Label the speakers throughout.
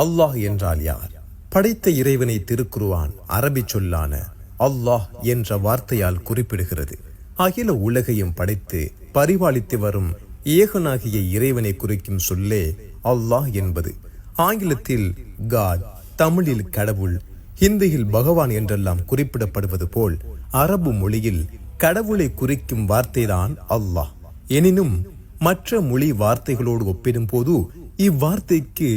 Speaker 1: அல்லாஹ் என்றால் யார்? படைத்த இறைவனை திருக்குர்ஆன் அரபி சொல்லான அல்லாஹ் என்ற வார்த்தையால் குறிப்பிடுகிறது. அகில உலகையும் படைத்து பரிபாலித்து வரும் ஏகனாகிய இறைவனை குறிக்கும் சொல்லே அல்லாஹ் என்பது. ஆங்கிலத்தில் காட், தமிழில் கடவுள், ஹிந்தியில் பகவான் என்றெல்லாம் குறிப்பிடப்படுவது போல் அரபு மொழியில் கடவுளை குறிக்கும் வார்த்தைதான் அல்லாஹ். எனினும் மற்ற மொழி வார்த்தைகளோடு ஒப்பிடும் போது இவ்வார்த்தைக்கு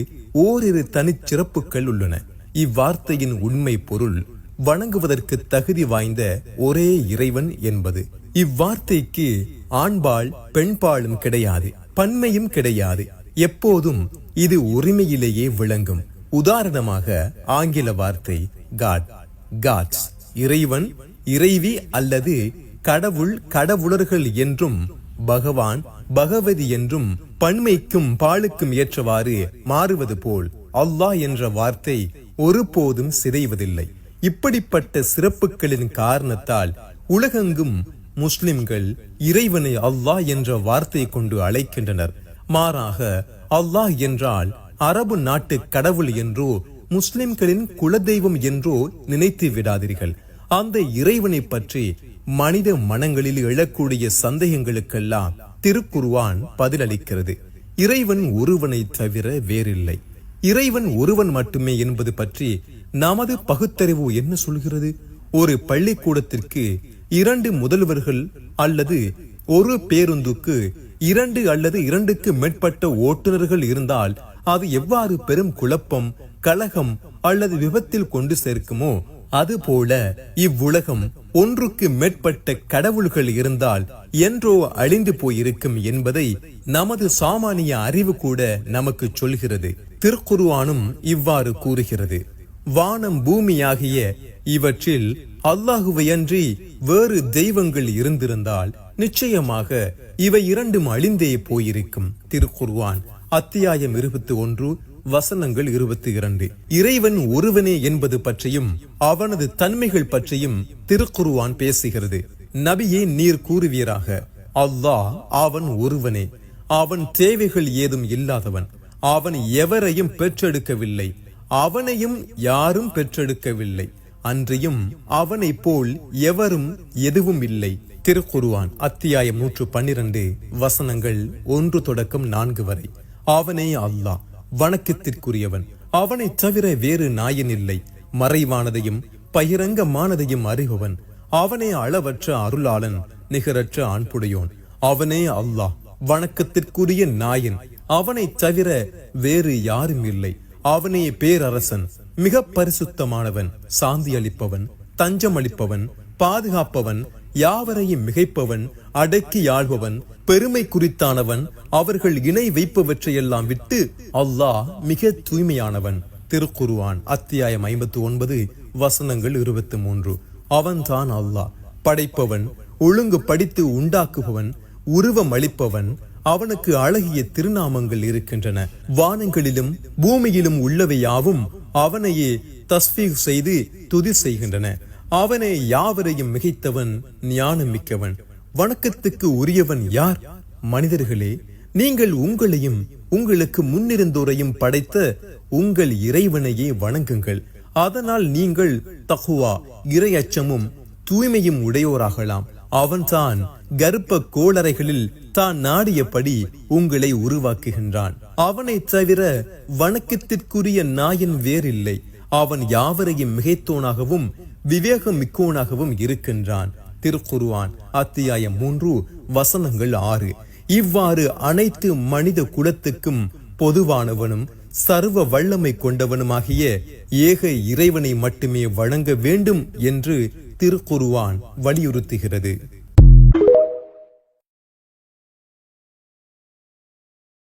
Speaker 1: ஓரிரு தனிச்சிறப்புகள் உள்ளன. இவ்வார்த்தையின் உண்மை பொருள் வணங்குவதற்கு தகுதி வாய்ந்த ஒரே இறைவன் என்பது. இவ்வார்த்தைக்கு ஆண்பால் பெண்பாலும் கிடையாது, பன்மையும் கிடையாது. எப்போதும் இது உரிமையிலேயே விளங்கும். உதாரணமாக ஆங்கில வார்த்தை காட், காட்ஸ், இறைவன், இறைவி அல்லது கடவுள், கடவுளர்கள் என்றும் பகவான், பகவதி என்றும் பன்மைக்கும் பாலுக்கும் ஏற்றவாறு மாறுவது போல் அல்லாஹ் என்ற வார்த்தை ஒருபோதும் சிதைவதில்லை. இப்படிப்பட்ட சிறப்புகளின் காரணத்தால் உலகெங்கும் முஸ்லிம்கள் இறைவனை அல்லாஹ் என்ற வார்த்தை கொண்டு அழைக்கின்றனர். மாறாக அல்லாஹ் என்றால் அரபு நாட்டு கடவுள் என்றோ முஸ்லிம்களின் குலதெய்வம் என்றோ நினைத்து விடாதீர்கள். அந்த இறைவனை பற்றி மனித மனங்களில் எழக்கூடிய சந்தேகங்களுக்கெல்லாம் திருக்குர்ஆன் பதிலளிக்கிறது. இறைவன் ஒருவனை தவிர வேறில்லை, இறைவன் ஒருவன் மட்டுமே என்பது பற்றி நமது பகுத்தறிவு என்ன சொல்கிறது? ஒரு பள்ளிக்கூடத்திற்கு 2 முதல்வர்கள் அல்லது ஒரு பேருந்துக்கு 2 அல்லது 2க்கு மேற்பட்ட ஓட்டுநர்கள் இருந்தால் அது எவ்வாறு பெரும் குழப்பம், கலகம் அல்லது விபத்தில் கொண்டு சேர்க்குமோ அதுபோல இவ்வுலகம் ஒன்றுக்கு மேற்பட்ட கடவுள்கள் இருந்தால் என்றோ அழிந்து போயிருக்கும் என்பதை நமது சாமானிய அறிவு கூட நமக்கு சொல்கிறது. திருக்குர்ஆனும் இவ்வாறு கூறுகிறது. வானம் பூமியாகிய இவற்றில் அல்லாஹுவையன்றி வேறு தெய்வங்கள் இருந்திருந்தால் நிச்சயமாக இவை 2ம் அழிந்தே போயிருக்கும். திருக்குர்ஆன் அத்தியாயம் 21 வசனங்கள் 22. இறைவன் ஒருவனே என்பது பற்றியும் அவனது தன்மைகள் பற்றியும் திருக்குர்ஆன் பேசுகிறது. நபியே, நீர் கூறுவீராக, அல்லாஹ் அவன் ஒருவனே, அவன் தேவைகள் ஏதும் இல்லாதவன், அவன் எவரையும் பெற்றெடுக்கவில்லை, அவனையும் யாரும் பெற்றெடுக்கவில்லை, அன்றியும் அவனை போல் எவரும் எதுவும் இல்லை. திருக்குர்ஆன் அத்தியாயம் 112 வசனங்கள் 1 தொடக்கம் 4 வரை. அவனே அல்லாஹ், வணக்கத்திற்குரியவன், அவனை தவிர வேறு நாயன் இல்லை. மறைவானதையும் பகிரங்கமானதையும் அறிபவன், அவனே அளவற்ற அருளாளன், நிகரற்ற ஆண்புடையோன். அவனே அல்லாஹ், வணக்கத்திற்குரிய நாயன், அவனை தவிர வேறு யாரும் இல்லை. அவனே பேரரசன், மிக பரிசுத்தமானவன், சாந்தி அளிப்பவன், தஞ்சம் அளிப்பவன், பாதுகாப்பவன், யாவரையும் மிகைப்பவன், அடக்கி ஆள்பவன், பெருமை குறித்தானவன், அவர்கள் இணை வைப்பவற்றையெல்லாம் விட்டு அல்லாஹ் மிக தூய்மையானவன். திருக்குர்ஆன் அத்தியாயம் 59 வசனங்கள் 23. அவன்தான் அல்லாஹ், படைப்பவன், ஒழுங்கு படித்து உண்டாக்குபவன், உருவம் அளிப்பவன். அவனுக்கு அழகிய திருநாமங்கள் இருக்கின்றன. வானங்களிலும் பூமியிலும் உள்ளவையாவும் அவனையே தஸ்பீஹ் செய்து துதி செய்கின்றன. அவனே யாவரையும் மிகைத்தவன், ஞானம் மிக்கவன். வணக்கத்துக்கு உரியவன் யார்? மனிதர்களே, நீங்கள் உங்களையும் உங்களுக்கு முன்னிருந்தோரையும் படைத்த உங்கள் இறைவனையே வணங்குங்கள். அதனால் நீங்கள் தக்வா, இறையச்சமும் தூய்மையும் உடையோராகலாம். அவன்தான் கர்ப்ப கோளறைகளில் தான் நாடியபடி உங்களை உருவாக்குகின்றான். அவனை தவிர வணக்கத்திற்குரிய நாயன் வேறில்லை. அவன் யாவரையும் மிகைத்தோனாகவும் விவேகம் மிக்கோனாகவும் இருக்கின்றான். திருக்குர்ஆன் அத்தியாயம் 3 வசனங்கள் 6. இவ்வாறு அனைத்து மனித குலத்துக்கும் பொதுவானவனும் சர்வ வல்லமை கொண்டவனுமாகிய ஏக இறைவனை மட்டுமே வணங்க வேண்டும் என்று திருக்குர்ஆன் வலியுறுத்துகிறது.